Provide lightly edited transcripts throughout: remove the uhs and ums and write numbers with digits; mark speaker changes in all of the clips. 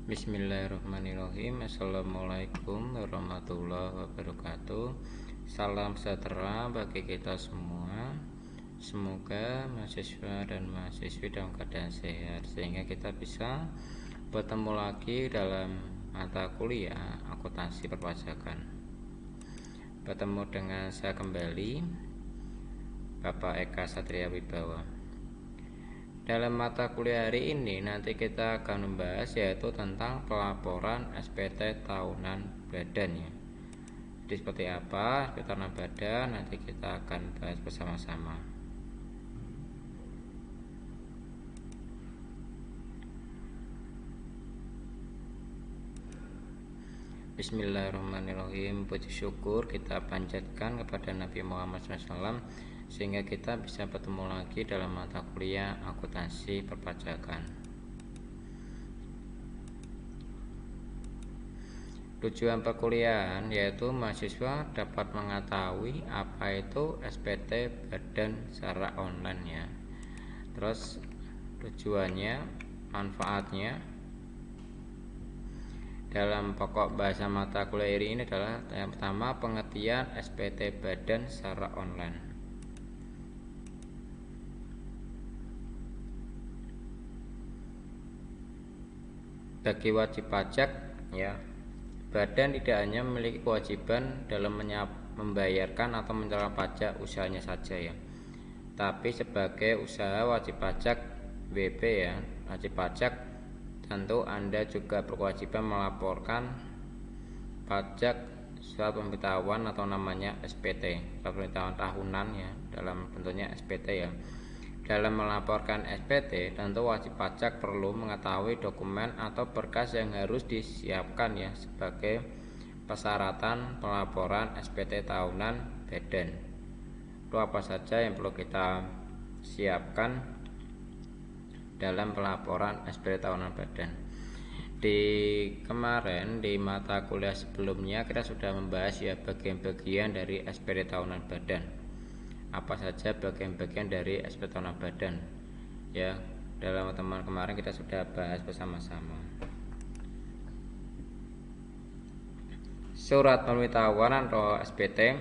Speaker 1: Bismillahirrahmanirrahim. Assalamualaikum warahmatullahi wabarakatuh. Salam sejahtera bagi kita semua. Semoga mahasiswa dan mahasiswi dalam keadaan sehat sehingga kita bisa bertemu lagi dalam mata kuliah akuntansi perpajakan. Bertemu dengan saya kembali, Bapak Eka Satria Wibawa. Dalam mata kuliah hari ini nanti kita akan membahas yaitu tentang pelaporan SPT tahunan badan ya. Jadi seperti apa SPT tahunan badan nanti kita akan bahas bersama-sama. Bismillahirrahmanirrahim. Puji syukur kita panjatkan kepada Nabi Muhammad SAW sehingga kita bisa bertemu lagi dalam mata kuliah akuntansi perpajakan. Tujuan perkuliahan yaitu mahasiswa dapat mengetahui apa itu SPT badan secara online ya. Terus tujuannya, manfaatnya. Dalam pokok bahasa mata kuliah ini adalah yang pertama pengertian SPT badan secara online. Bagi wajib pajak ya, badan tidak hanya memiliki kewajiban dalam membayarkan atau mencari pajak usahanya saja ya, tapi sebagai usaha wajib pajak WP ya, wajib pajak tentu Anda juga berkewajiban melaporkan pajak surat pemberitahuan atau namanya SPT, surat pemberitahuan tahunan ya, dalam bentuknya SPT ya. Dalam melaporkan SPT, tentu wajib pajak perlu mengetahui dokumen atau berkas yang harus disiapkan ya sebagai persyaratan pelaporan SPT tahunan badan. Itu apa saja yang perlu kita siapkan dalam pelaporan SPT tahunan badan. Di kemarin di mata kuliah sebelumnya kita sudah membahas ya bagian-bagian dari SPT tahunan badan. Apa saja bagian-bagian dari SPT tahunan badan ya, dalam teman kemarin kita sudah bahas bersama-sama. Surat pemberitahuan atau SPT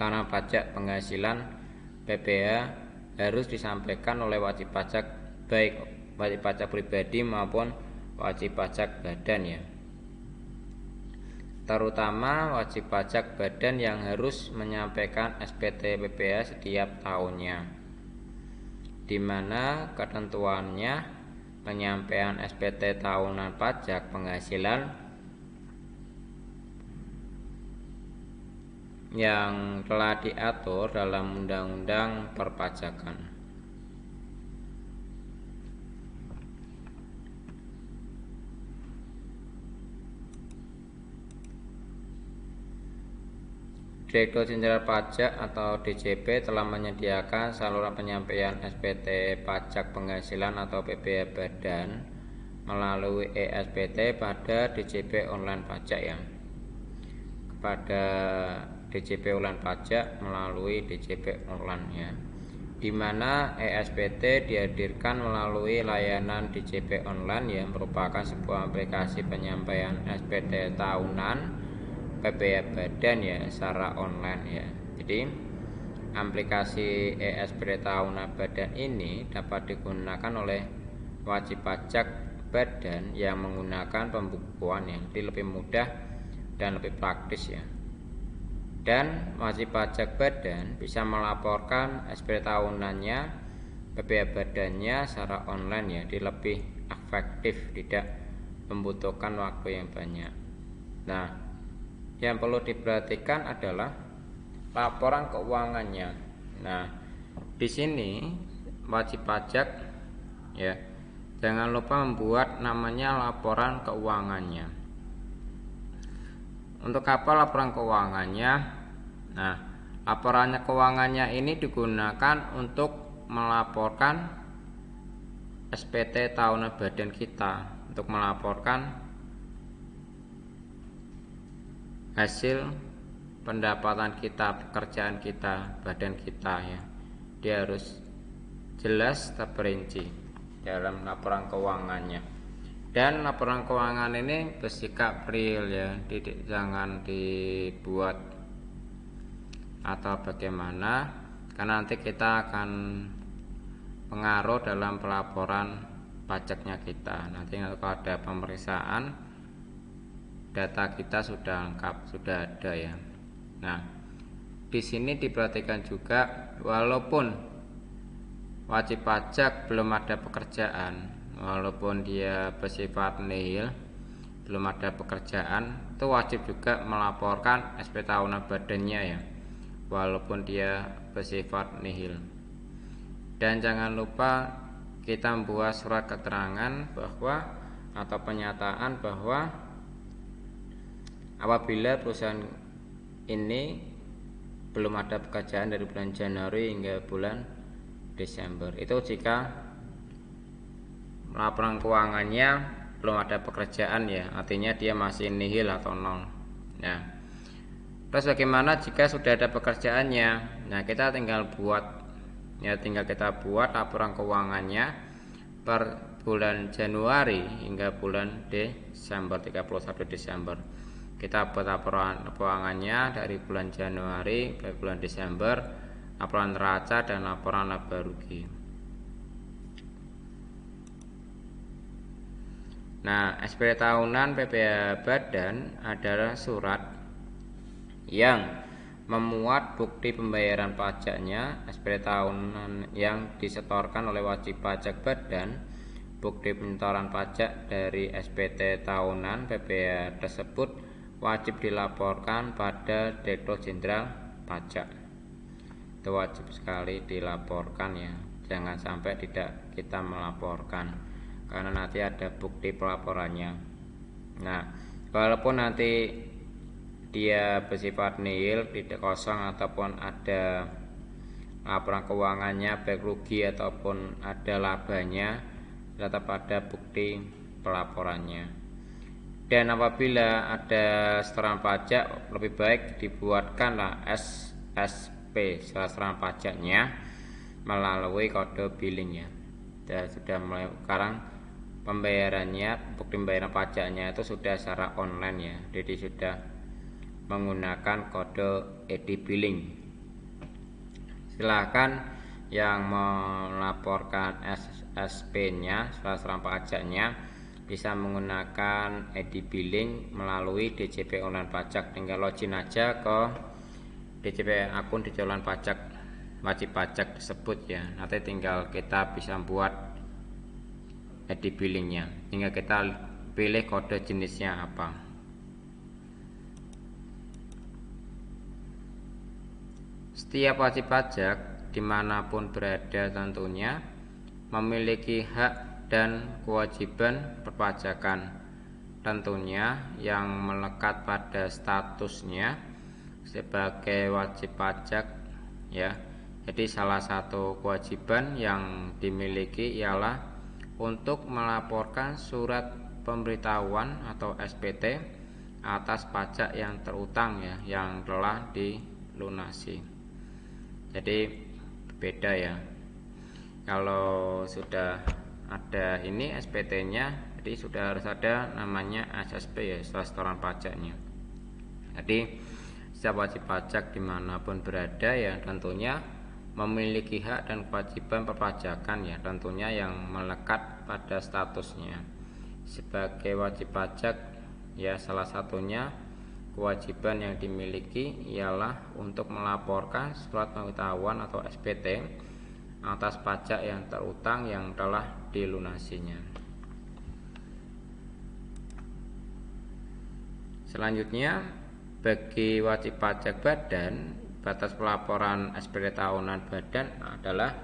Speaker 1: tahunan pajak penghasilan PPh harus disampaikan oleh wajib pajak, baik wajib pajak pribadi maupun wajib pajak badan ya. Terutama wajib pajak badan yang harus menyampaikan SPT PPh setiap tahunnya, di mana ketentuannya penyampaian SPT tahunan pajak penghasilan yang telah diatur dalam Undang-Undang Perpajakan. Direktur Jenderal Pajak atau DJP telah menyediakan saluran penyampaian SPT pajak penghasilan atau PPh badan melalui eSPT pada DJP online pajak ya. Kepada DJP online pajak melalui DJP online ya, di mana eSPT dihadirkan melalui layanan DJP online yang merupakan sebuah aplikasi penyampaian SPT tahunan PPh badan ya secara online ya. Jadi aplikasi eSPT tahunan badan ini dapat digunakan oleh wajib pajak badan yang menggunakan pembukuan yang lebih mudah dan lebih praktis ya. Dan wajib pajak badan bisa melaporkan SPT tahunannya PPh badannya secara online ya, di lebih efektif, tidak membutuhkan waktu yang banyak. Nah, yang perlu diperhatikan adalah laporan keuangannya. Nah, di sini wajib pajak ya, jangan lupa membuat namanya laporan keuangannya. Untuk apa laporan keuangannya? Nah, laporannya keuangannya ini digunakan untuk melaporkan SPT tahunan badan kita, untuk melaporkan hasil pendapatan kita, pekerjaan kita, badan kita ya. Dia harus jelas terperinci dalam laporan keuangannya. Dan laporan keuangan ini bersikap real ya, jangan dibuat atau bagaimana, karena nanti kita akan pengaruh dalam pelaporan pajaknya kita. Nanti kalau ada pemeriksaan, data kita sudah lengkap, sudah ada ya. Nah, di sini diperhatikan juga, walaupun wajib pajak belum ada pekerjaan, walaupun dia bersifat nihil, belum ada pekerjaan, itu wajib juga melaporkan SP tahunan badannya ya, walaupun dia bersifat nihil. Dan jangan lupa kita membuat surat keterangan bahwa atau pernyataan bahwa apabila perusahaan ini belum ada pekerjaan dari bulan Januari hingga bulan Desember, itu jika laporan keuangannya belum ada pekerjaan ya, artinya dia masih nihil atau nol ya. Terus bagaimana jika sudah ada pekerjaannya? Nah, kita tinggal buat ya, tinggal kita buat laporan keuangannya per bulan Januari hingga bulan Desember, 31 Desember. Kita buat laporan keuangannya dari bulan Januari ke bulan Desember, laporan neraca dan laporan laba rugi. Nah, SPT tahunan PPh Badan adalah surat yang memuat bukti pembayaran pajaknya, SPT tahunan yang disetorkan oleh wajib pajak badan, bukti penyetoran pajak dari SPT tahunan PPh tersebut wajib dilaporkan pada Direktur Jenderal Pajak. Itu wajib sekali dilaporkan ya, jangan sampai tidak kita melaporkan, karena nanti ada bukti pelaporannya. Nah, walaupun nanti dia bersifat nihil, tidak kosong, ataupun ada laporan keuangannya baik rugi ataupun ada labanya, tetap ada bukti pelaporannya. Dan apabila ada setoran pajak, lebih baik dibuatkanlah SSP, surat setoran pajaknya, melalui kode billing ya. Dan sudah mulai sekarang pembayarannya, bukti pembayaran pajaknya itu sudah secara online ya, jadi sudah menggunakan kode e-billing. Silakan yang melaporkan SSP-nya, surat setoran pajaknya, bisa menggunakan e-billing melalui DJP online pajak. Tinggal login aja ke DJP, akun DJP online pajak wajib pajak tersebut ya. Nanti tinggal kita bisa buat e-billingnya, tinggal kita pilih kode jenisnya apa. Setiap wajib pajak dimanapun berada tentunya memiliki hak dan kewajiban perpajakan, tentunya yang melekat pada statusnya sebagai wajib pajak ya. Jadi salah satu kewajiban yang dimiliki ialah untuk melaporkan surat pemberitahuan atau SPT atas pajak yang terutang ya, yang telah dilunasi. Jadi beda ya, kalau sudah ada ini SPT-nya, jadi sudah harus ada namanya SSP ya, surat setoran pajaknya. Jadi setiap wajib pajak dimanapun berada ya, tentunya memiliki hak dan kewajiban perpajakan ya, tentunya yang melekat pada statusnya sebagai wajib pajak ya. Salah satunya kewajiban yang dimiliki ialah untuk melaporkan surat pemberitahuan atau SPT atas pajak yang terutang yang telah dilunasinya. Selanjutnya, bagi wajib pajak badan, batas pelaporan SPT tahunan badan adalah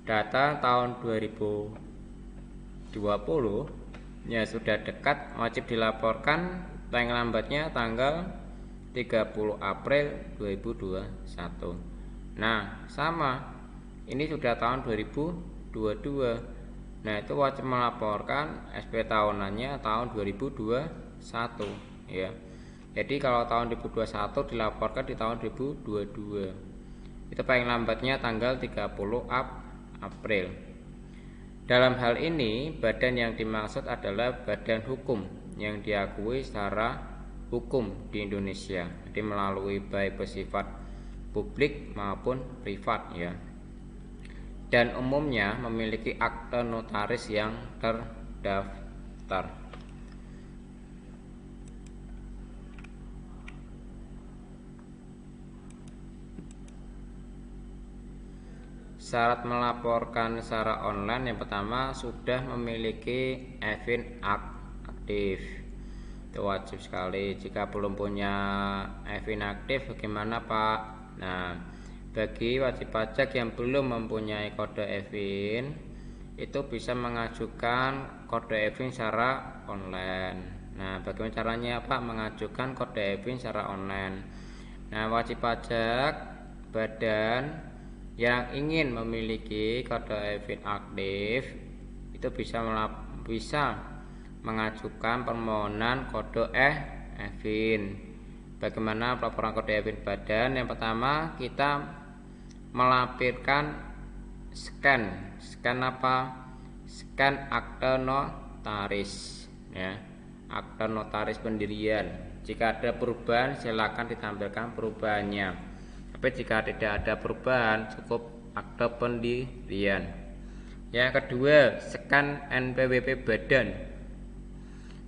Speaker 1: data tahun 2020 ya, sudah dekat, wajib dilaporkan paling lambatnya tanggal 30 April 2021. Nah, sama, ini sudah tahun 2022. Nah, itu wajib melaporkan SP tahunannya tahun 2021 ya. Jadi kalau tahun 2021 dilaporkan di tahun 2022. Itu paling lambatnya tanggal 30 April. Dalam hal ini, badan yang dimaksud adalah badan hukum yang diakui secara hukum di Indonesia, jadi melalui baik bersifat publik maupun privat ya. Dan umumnya memiliki akte notaris yang terdaftar. Syarat melaporkan secara online yang pertama sudah memiliki EVIN aktif. Itu wajib sekali. Jika belum punya EVIN aktif bagaimana Pak? Nah, bagi wajib pajak yang belum mempunyai kode EVIN itu bisa mengajukan kode EVIN secara online. Nah, bagaimana caranya Pak mengajukan kode EVIN secara online? Nah, wajib pajak badan yang ingin memiliki kode EVIN aktif itu bisa mengajukan permohonan kode EVIN. Bagaimana pelaporan kode EVIN badan? Yang pertama kita melampirkan scan apa? Scan akte notaris ya, akte notaris pendirian. Jika ada perubahan silakan ditampilkan perubahannya. Tapi jika tidak ada perubahan cukup akte pendirian. Yang kedua, scan NPWP badan.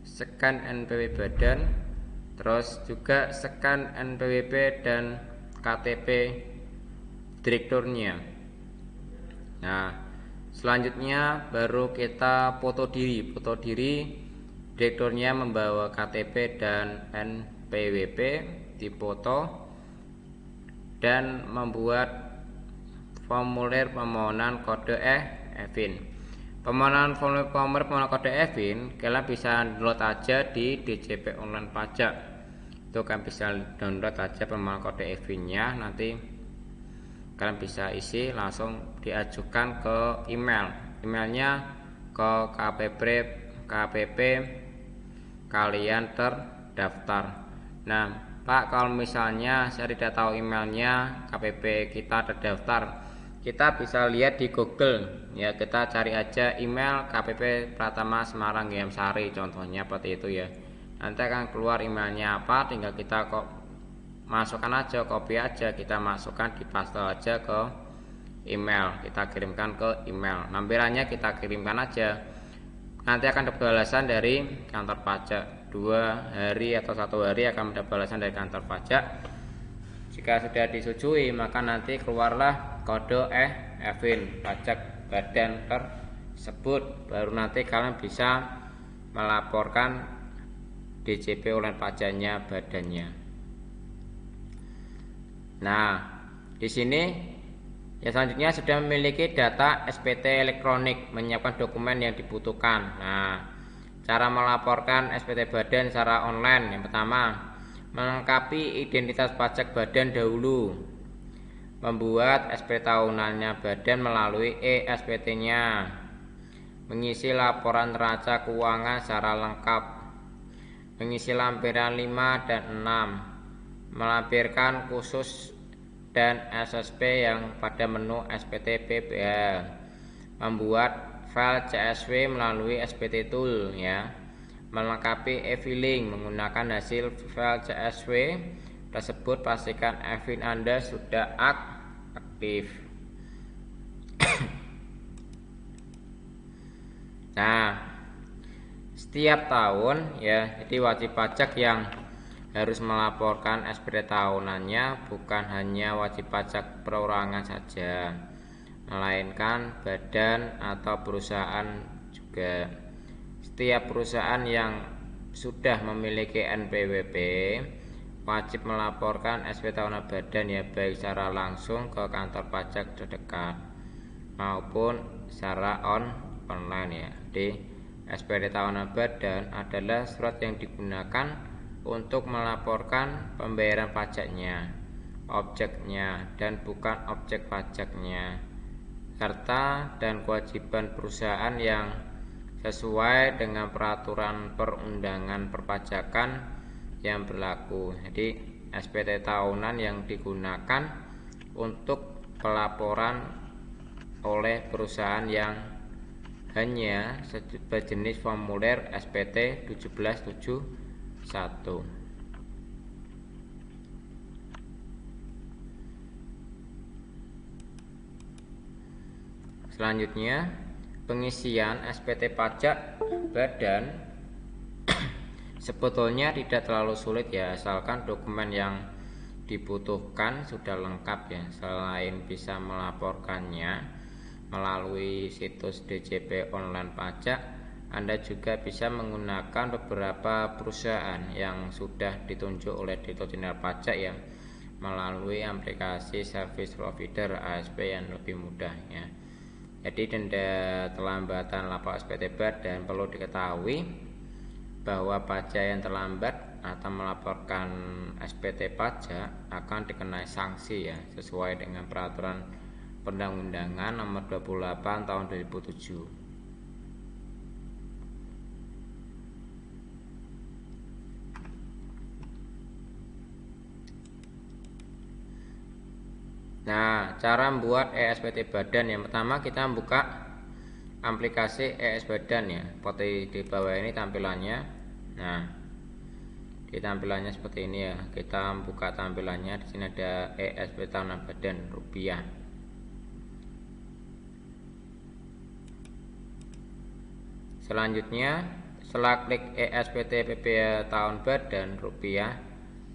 Speaker 1: Scan NPWP badan, terus juga scan NPWP dan KTP direkturnya. Nah, selanjutnya baru kita foto diri. Foto diri direkturnya membawa KTP dan NPWP dipoto dan membuat formulir permohonan kode EVIN. Permohonan formulir permohonan kode EVIN kalian bisa download aja di DJP Online Pajak. Itu kan bisa download aja permohonan kode EVIN-nya, nanti kalian bisa isi langsung diajukan ke email. Emailnya ke KPP kalian terdaftar. Nah, Pak, kalau misalnya saya tidak tahu emailnya KPP kita terdaftar, kita bisa lihat di Google ya, kita cari aja email KPP Pratama Semarang Sari contohnya seperti itu ya. Nanti akan keluar emailnya apa, tinggal kita masukkan aja, copy aja, kita masukkan di paste aja ke email, kita kirimkan ke email. Lampirannya kita kirimkan aja. Nanti akan ada balasan dari kantor pajak. 2 hari atau 1 hari akan mendapat balasan dari kantor pajak. Jika sudah disetujui maka nanti keluarlah kode EVIN pajak badan tersebut, baru nanti kalian bisa melaporkan DJP online pajaknya badannya. Nah, di sini ya selanjutnya sudah memiliki data SPT elektronik, menyiapkan dokumen yang dibutuhkan. Nah, cara melaporkan SPT badan secara online yang pertama, melengkapi identitas pajak badan dahulu, membuat SPT tahunannya badan melalui e-SPT-nya, mengisi laporan neraca keuangan secara lengkap, mengisi lampiran 5 dan 6, melampirkan khusus dan SSP yang pada menu SPT PPH, membuat file CSV melalui SPT Tool ya, melengkapi e-filing menggunakan hasil file CSV tersebut. Pastikan EVIN Anda sudah aktif. Nah, setiap tahun ya, jadi wajib pajak yang harus melaporkan SPT tahunannya bukan hanya wajib pajak perorangan saja, melainkan badan atau perusahaan juga. Setiap perusahaan yang sudah memiliki NPWP wajib melaporkan SPT tahunan badan ya, baik secara langsung ke kantor pajak terdekat maupun secara online ya. Di SPT tahunan badan adalah surat yang digunakan untuk melaporkan pembayaran pajaknya, objeknya dan bukan objek pajaknya, serta dan kewajiban perusahaan yang sesuai dengan peraturan perundangan perpajakan yang berlaku. Jadi SPT tahunan yang digunakan untuk pelaporan oleh perusahaan yang hanya berjenis formulir SPT 1771. Selanjutnya, pengisian SPT pajak badan sebetulnya tidak terlalu sulit ya, asalkan dokumen yang dibutuhkan sudah lengkap ya. Selain bisa melaporkannya melalui situs DJP online pajak, Anda juga bisa menggunakan beberapa perusahaan yang sudah ditunjuk oleh Direktorat Jenderal Pajak ya, melalui aplikasi service provider ASP yang lebih mudah ya. Jadi denda terlambatan lapor SPT badan perlu diketahui bahwa pajak yang terlambat atau melaporkan SPT pajak akan dikenai sanksi ya, sesuai dengan peraturan perundang-undangan nomor 28 tahun 2007. Nah, cara membuat ESPT badan, yang pertama kita buka aplikasi ES badan ya, seperti di bawah ini tampilannya. Nah, di tampilannya seperti ini ya. Kita buka tampilannya, di sini ada ESPT tahunan badan rupiah. Selanjutnya, setelah klik ESPT PPh tahun badan rupiah,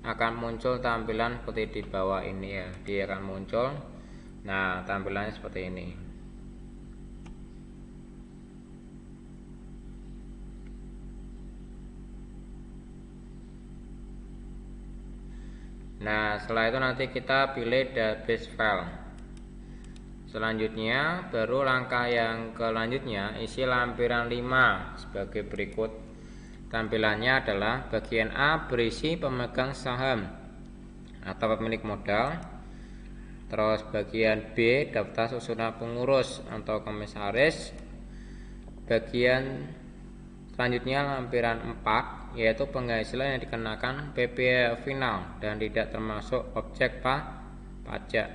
Speaker 1: akan muncul tampilan seperti di bawah ini ya. Dia akan muncul. Nah, tampilannya seperti ini. Nah, setelah itu nanti kita pilih database file. Selanjutnya, baru langkah yang selanjutnya, isi lampiran 5 sebagai berikut. Tampilannya adalah bagian A berisi pemegang saham atau pemilik modal. Terus bagian B daftar susunan pengurus atau komisaris. Bagian selanjutnya lampiran 4 yaitu penghasilan yang dikenakan PPh final dan tidak termasuk objek pajak.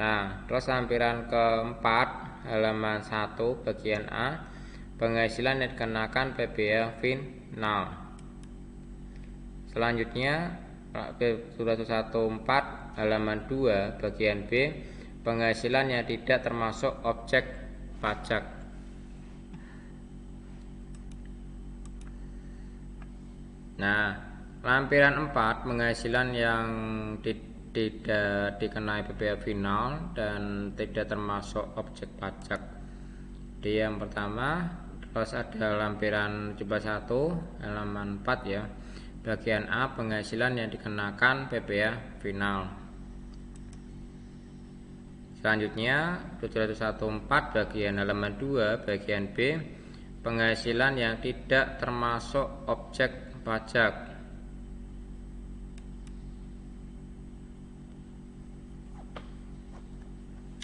Speaker 1: Nah, terus lampiran keempat halaman 1 bagian A, penghasilan yang dikenakan PPh final. Selanjutnya surat 14 halaman 2 bagian B, penghasilan yang tidak termasuk objek pajak. Nah, lampiran 4 penghasilan yang tidak dikenai PPh final dan tidak termasuk objek pajak. Di yang pertama, terus ada lampiran 71 halaman 4 ya, bagian A, penghasilan yang dikenakan PPh final. Selanjutnya 714 bagian halaman 2 bagian B, penghasilan yang tidak termasuk objek pajak.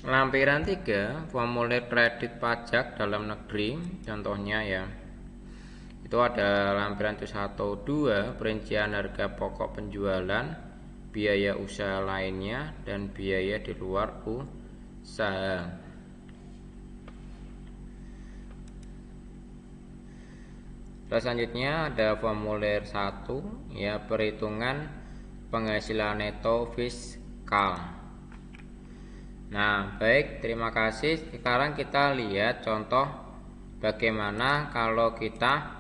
Speaker 1: Lampiran 3 formulir kredit pajak dalam negeri, contohnya ya, itu ada lampiran 1.2 perincian harga pokok penjualan, biaya usaha lainnya, dan biaya di luar usaha. Terus selanjutnya ada formulir 1 ya, perhitungan penghasilan neto fiskal. Nah, baik, terima kasih. Sekarang kita lihat contoh bagaimana kalau kita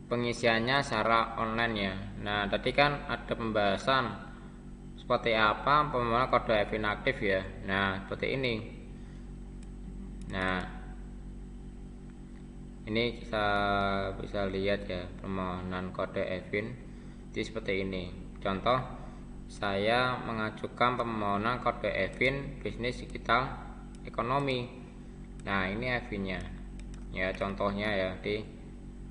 Speaker 1: pengisiannya secara online ya. Nah, tadi kan ada pembahasan seperti apa pemohonan kode EVIN aktif ya. Nah, seperti ini. Nah, ini kita bisa lihat ya, permohonan kode EVIN itu seperti ini. Contoh, saya mengajukan permohonan kode EVIN bisnis digital ekonomi. Nah, ini EVIN-nya ya, contohnya ya, di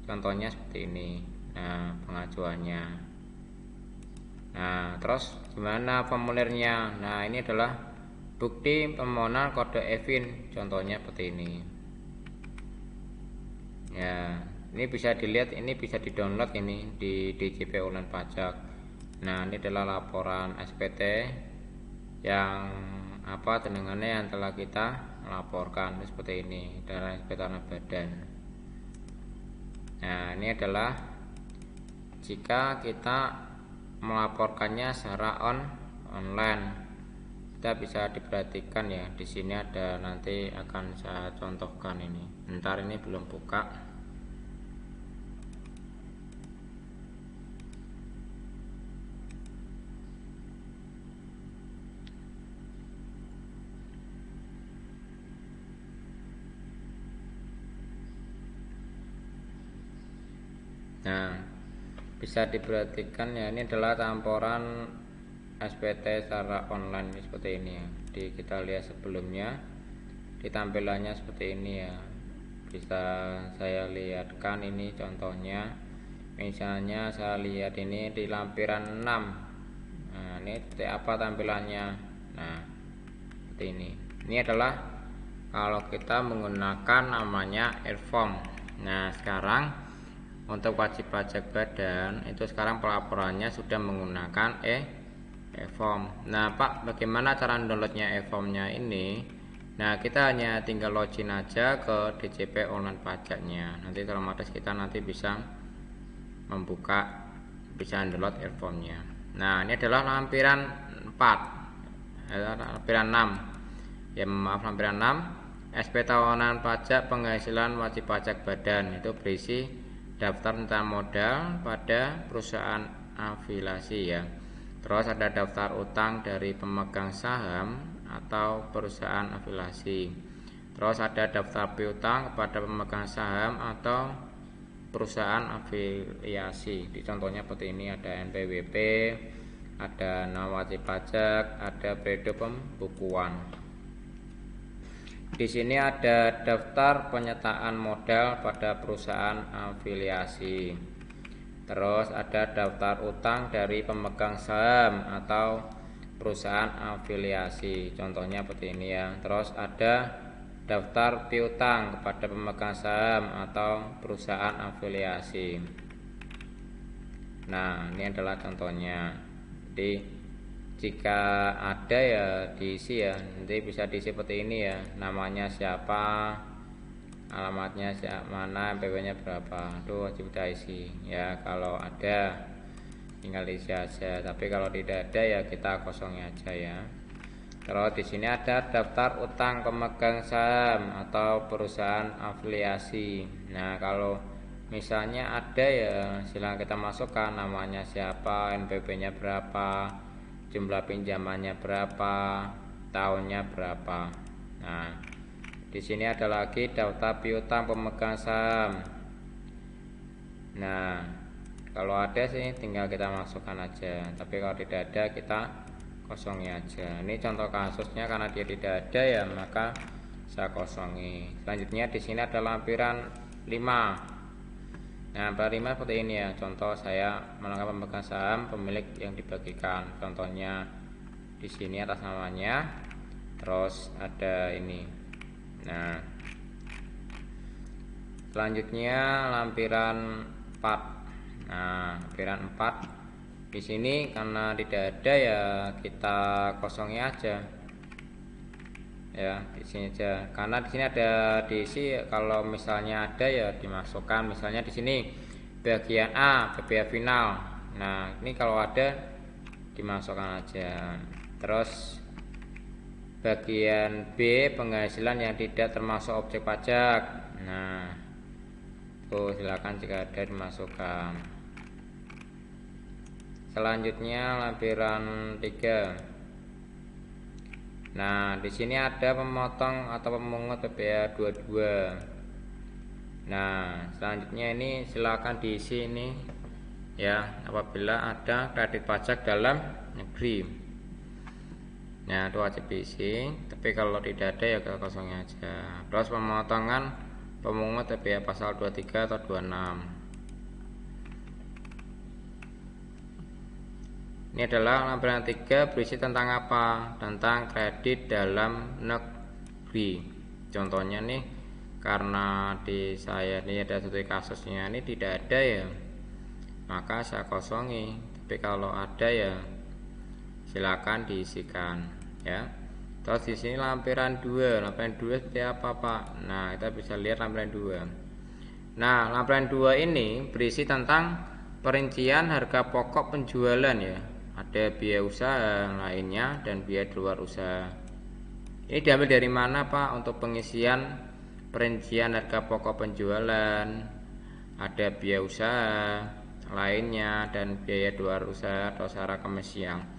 Speaker 1: contohnya seperti ini. Nah, pengajuannya. Nah, terus gimana formulirnya? Nah, ini adalah bukti permohonan kode EVIN, contohnya seperti ini ya. Ini bisa dilihat, ini bisa di-download ini di DJP online pajak. Nah, ini adalah laporan SPT yang apa jenengannya yang telah kita laporkan seperti ini dari SPT Tanah Badan. Nah, ini adalah jika kita melaporkannya secara online. Kita bisa diperhatikan ya, di sini ada, nanti akan saya contohkan ini. Bentar, ini belum buka. Nah, bisa diperhatikan ya, ini adalah tamporan SPT secara online seperti ini ya. Kita lihat sebelumnya di tampilannya seperti ini ya. Bisa saya lihatkan ini contohnya. Misalnya saya lihat ini di lampiran 6. Nah, ini seperti apa tampilannya. Nah, seperti ini. Ini adalah kalau kita menggunakan namanya e-form. Nah, sekarang untuk wajib pajak badan itu sekarang pelaporannya sudah menggunakan e-form. Nah, Pak, bagaimana cara downloadnya e-formnya ini? Nah, kita hanya tinggal login aja ke DJP online pajaknya. Nanti otomatis kita nanti bisa membuka, bisa download e-formnya. Nah, ini adalah lampiran 4, lampiran 6. Ya, maaf, lampiran 6. SPT tahunan pajak penghasilan wajib pajak badan itu berisi daftar tentang modal pada perusahaan afiliasi ya. Terus ada daftar utang dari pemegang saham atau perusahaan afiliasi. Terus ada daftar piutang kepada pemegang saham atau perusahaan afiliasi. Di contohnya seperti ini, ada NPWP, ada nama wajib pajak, ada periode pembukuan. Di sini ada daftar penyertaan modal pada perusahaan afiliasi. Terus ada daftar utang dari pemegang saham atau perusahaan afiliasi. Contohnya seperti ini ya. Terus ada daftar piutang kepada pemegang saham atau perusahaan afiliasi. Nah, ini adalah contohnya. Jadi jika ada ya diisi ya, nanti bisa diisi seperti ini ya, namanya siapa, alamatnya siapa, mana, MPW nya berapa, itu wajib kita isi ya. Kalau ada tinggal diisi aja, tapi kalau tidak ada ya kita kosongnya aja ya. Terus di sini ada daftar utang pemegang saham atau perusahaan afiliasi. Nah, kalau misalnya ada ya silahkan kita masukkan namanya siapa, NPW nya berapa, jumlah pinjamannya berapa, tahunnya berapa. Nah, di sini ada lagi daftar piutang pemegang saham. Nah, kalau ada sih tinggal kita masukkan aja, tapi kalau tidak ada kita kosongi aja. Ini contoh kasusnya, karena dia tidak ada ya maka saya kosongi. Selanjutnya di sini ada lampiran 5. Nah, pada 5 seperti ini ya. Contoh saya melengkapi pemegang saham pemilik yang dibagikan. Contohnya di sini atas namanya. Terus ada ini. Nah, selanjutnya lampiran 4. Nah, lampiran 4 di sini karena tidak ada ya kita kosongi aja. Ya, di sini aja. Karena di sini ada diisi, kalau misalnya ada ya dimasukkan. Misalnya di sini bagian A, BPA final. Nah, ini kalau ada dimasukkan aja. Terus bagian B, penghasilan yang tidak termasuk objek pajak. Nah, tuh silakan jika ada dimasukkan. Selanjutnya lampiran 3. Nah, di sini ada pemotong atau pemungut PPh 22. Nah, selanjutnya ini silakan diisi ini ya, apabila ada kredit pajak dalam negeri. Nah, itu wajib diisi, tapi kalau tidak ada ya kita kosongnya aja. Terus pemotongan pemungut PPh pasal 23 atau 26. Ini adalah lampiran 3, berisi tentang apa? Tentang kredit dalam negeri. Contohnya nih, karena di saya ini ada satu kasusnya ini tidak ada ya, maka saya kosongi. Tapi kalau ada ya silakan diisikan ya. Terus di sini lampiran 2. Lampiran 2 seperti apa, Pak? Nah, kita bisa lihat lampiran 2. Nah, lampiran 2 ini berisi tentang perincian harga pokok penjualan ya. Ada biaya usaha lainnya dan biaya di luar usaha. Ini diambil dari mana, Pak? Untuk pengisian perincian harga pokok penjualan, ada biaya usaha lainnya dan biaya di luar usaha atau secara komisian.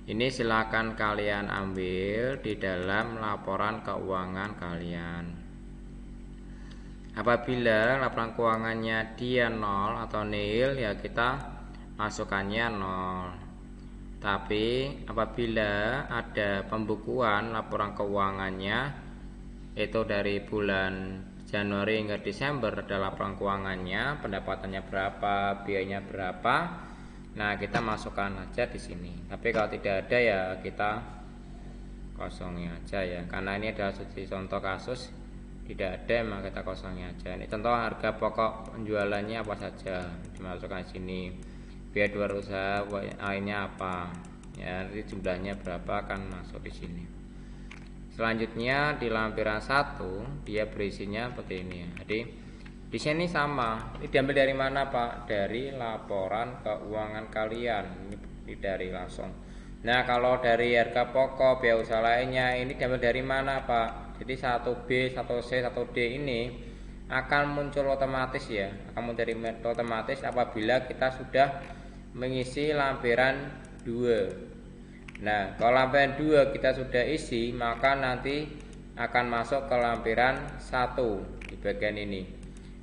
Speaker 1: Ini silakan kalian ambil di dalam laporan keuangan kalian. Apabila laporan keuangannya dia 0 atau nil, ya kita masukkannya 0. Tapi apabila ada pembukuan laporan keuangannya itu dari bulan Januari hingga Desember, ada laporan keuangannya, pendapatannya berapa, biayanya berapa, nah kita masukkan aja di sini. Tapi kalau tidak ada ya kita kosongin aja ya, karena ini adalah contoh kasus tidak ada, maka kita kosongin aja. Ini contoh harga pokok penjualannya apa saja dimasukkan sini, biaya luar usaha lainnya apa ya, nanti jumlahnya berapa akan masuk di sini. Selanjutnya di lampiran 1 dia berisinya seperti ini ya. Jadi di sini sama. Ini diambil dari mana, Pak? Dari laporan keuangan kalian. Ini dari langsung. Nah, kalau dari harga pokok biaya usaha lainnya ini diambil dari mana, Pak? Jadi 1B, 1C, 1D ini akan muncul otomatis ya. Akan muncul dari otomatis apabila kita sudah mengisi lampiran 2. Nah, kalau lampiran 2 kita sudah isi, maka nanti akan masuk ke lampiran 1 di bagian ini.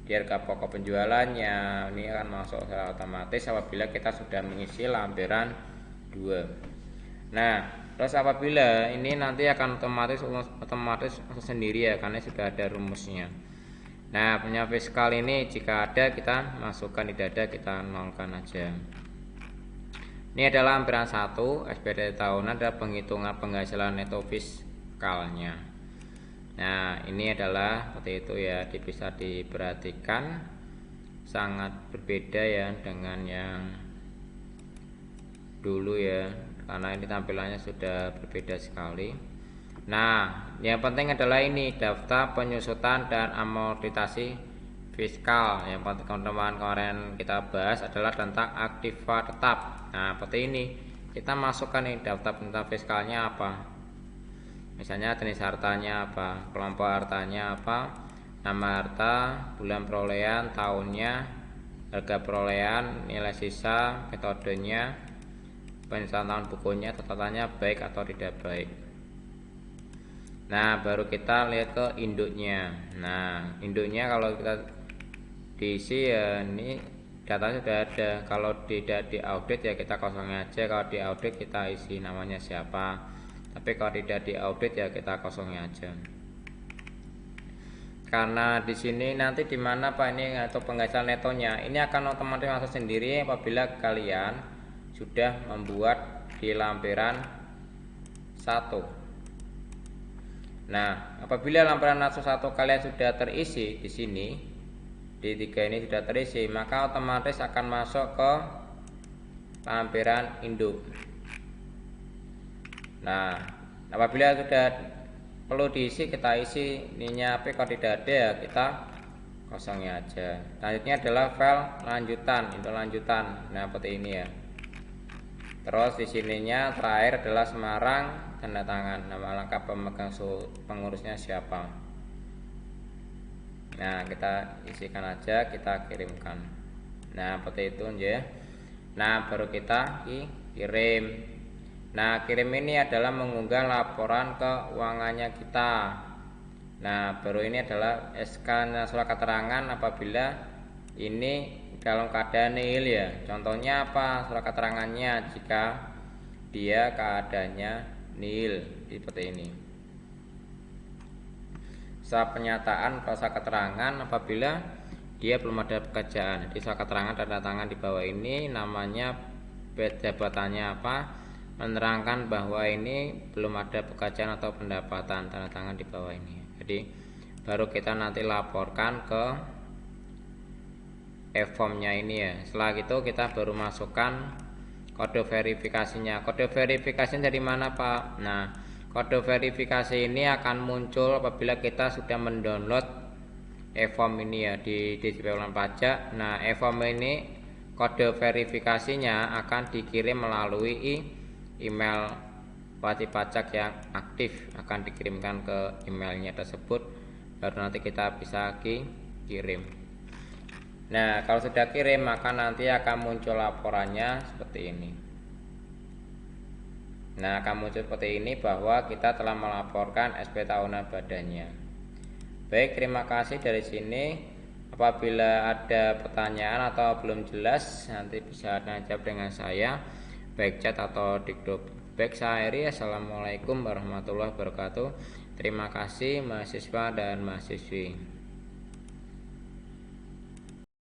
Speaker 1: Di harga pokok penjualannya ini akan masuk secara otomatis apabila kita sudah mengisi lampiran 2. Nah, terus apabila ini nanti akan otomatis sendiri ya, karena sudah ada rumusnya. Nah, punya fiskal ini jika ada kita masukkan, tidak ada kita nolkan aja. Ini adalah lampiran 1 SPT tahunan dan penghitungan penghasilan neto fiskalnya. Nah, ini adalah seperti itu ya, bisa diperhatikan sangat berbeda ya dengan yang dulu ya, karena ini tampilannya sudah berbeda sekali. Nah, yang penting adalah ini daftar penyusutan dan amortisasi fiskal. Yang penting teman-teman kemarin kita bahas adalah tentang aktiva tetap. Nah, seperti ini kita masukkan nih daftar tentang fiskalnya apa, misalnya jenis hartanya apa, kelompok hartanya apa, nama harta, bulan perolehan, tahunnya, harga perolehan, nilai sisa, metodenya, penyusunan bukunya, catatannya baik atau tidak baik. Nah, baru kita lihat ke induknya. Nah, induknya kalau kita diisi ya ini data sudah ada. Kalau tidak diaudit ya kita kosongin aja. Kalau diaudit kita isi namanya siapa. Tapi kalau tidak diaudit ya kita kosongin aja. Karena di sini nanti di mana, Pak, ini atau penghasilan netonya ini akan otomatis masuk sendiri apabila kalian sudah membuat di lampiran 1. Nah, apabila lampiran 1 kalian sudah terisi di sini, di 3 ini sudah terisi, maka otomatis akan masuk ke lampiran induk. Nah, apabila sudah perlu diisi kita isi ininya, tapi kalau tidak ada ya kita kosongnya aja. Selanjutnya adalah file lanjutan, induk lanjutan. Nah, seperti ini ya. Terus di sininya terakhir adalah Semarang, tanda tangan, nama lengkap pemegang pengurusnya siapa. Nah, kita isikan aja, kita kirimkan. Nah, seperti itu ya. Nah, baru kita kirim. Nah, kirim ini adalah mengunggah laporan keuangannya kita. Nah, baru ini adalah SK surat keterangan apabila ini dalam keadaan nihil ya. Contohnya apa surat keterangannya jika dia keadaannya nihil seperti ini. Surat pernyataan proses keterangan apabila dia belum ada pekerjaan. Jadi surat keterangan tanda tangan di bawah ini namanya jabatannya apa, menerangkan bahwa ini belum ada pekerjaan atau pendapatan, tanda tangan di bawah ini. Jadi baru kita nanti laporkan ke e-formnya ini ya. Setelah itu kita baru masukkan kode verifikasinya. Kode verifikasinya dari mana, Pak? Nah, Kode verifikasi ini akan muncul apabila kita sudah mendownload e-form ini ya di DJP Pengelolaan Pajak. Nah, e-form ini kode verifikasinya akan dikirim melalui email wajib pajak yang aktif, akan dikirimkan ke emailnya tersebut, baru nanti kita bisa kirim. Nah, kalau sudah kirim maka nanti akan muncul laporannya seperti ini. Nah, akan muncul seperti ini bahwa kita telah melaporkan SP tahunan badannya. Baik, terima kasih dari sini. Apabila ada pertanyaan atau belum jelas, nanti bisa jawab dengan saya, baik chat atau dikduk. Baik, saya Eri. Assalamualaikum warahmatullahi wabarakatuh. Terima kasih mahasiswa dan mahasiswi.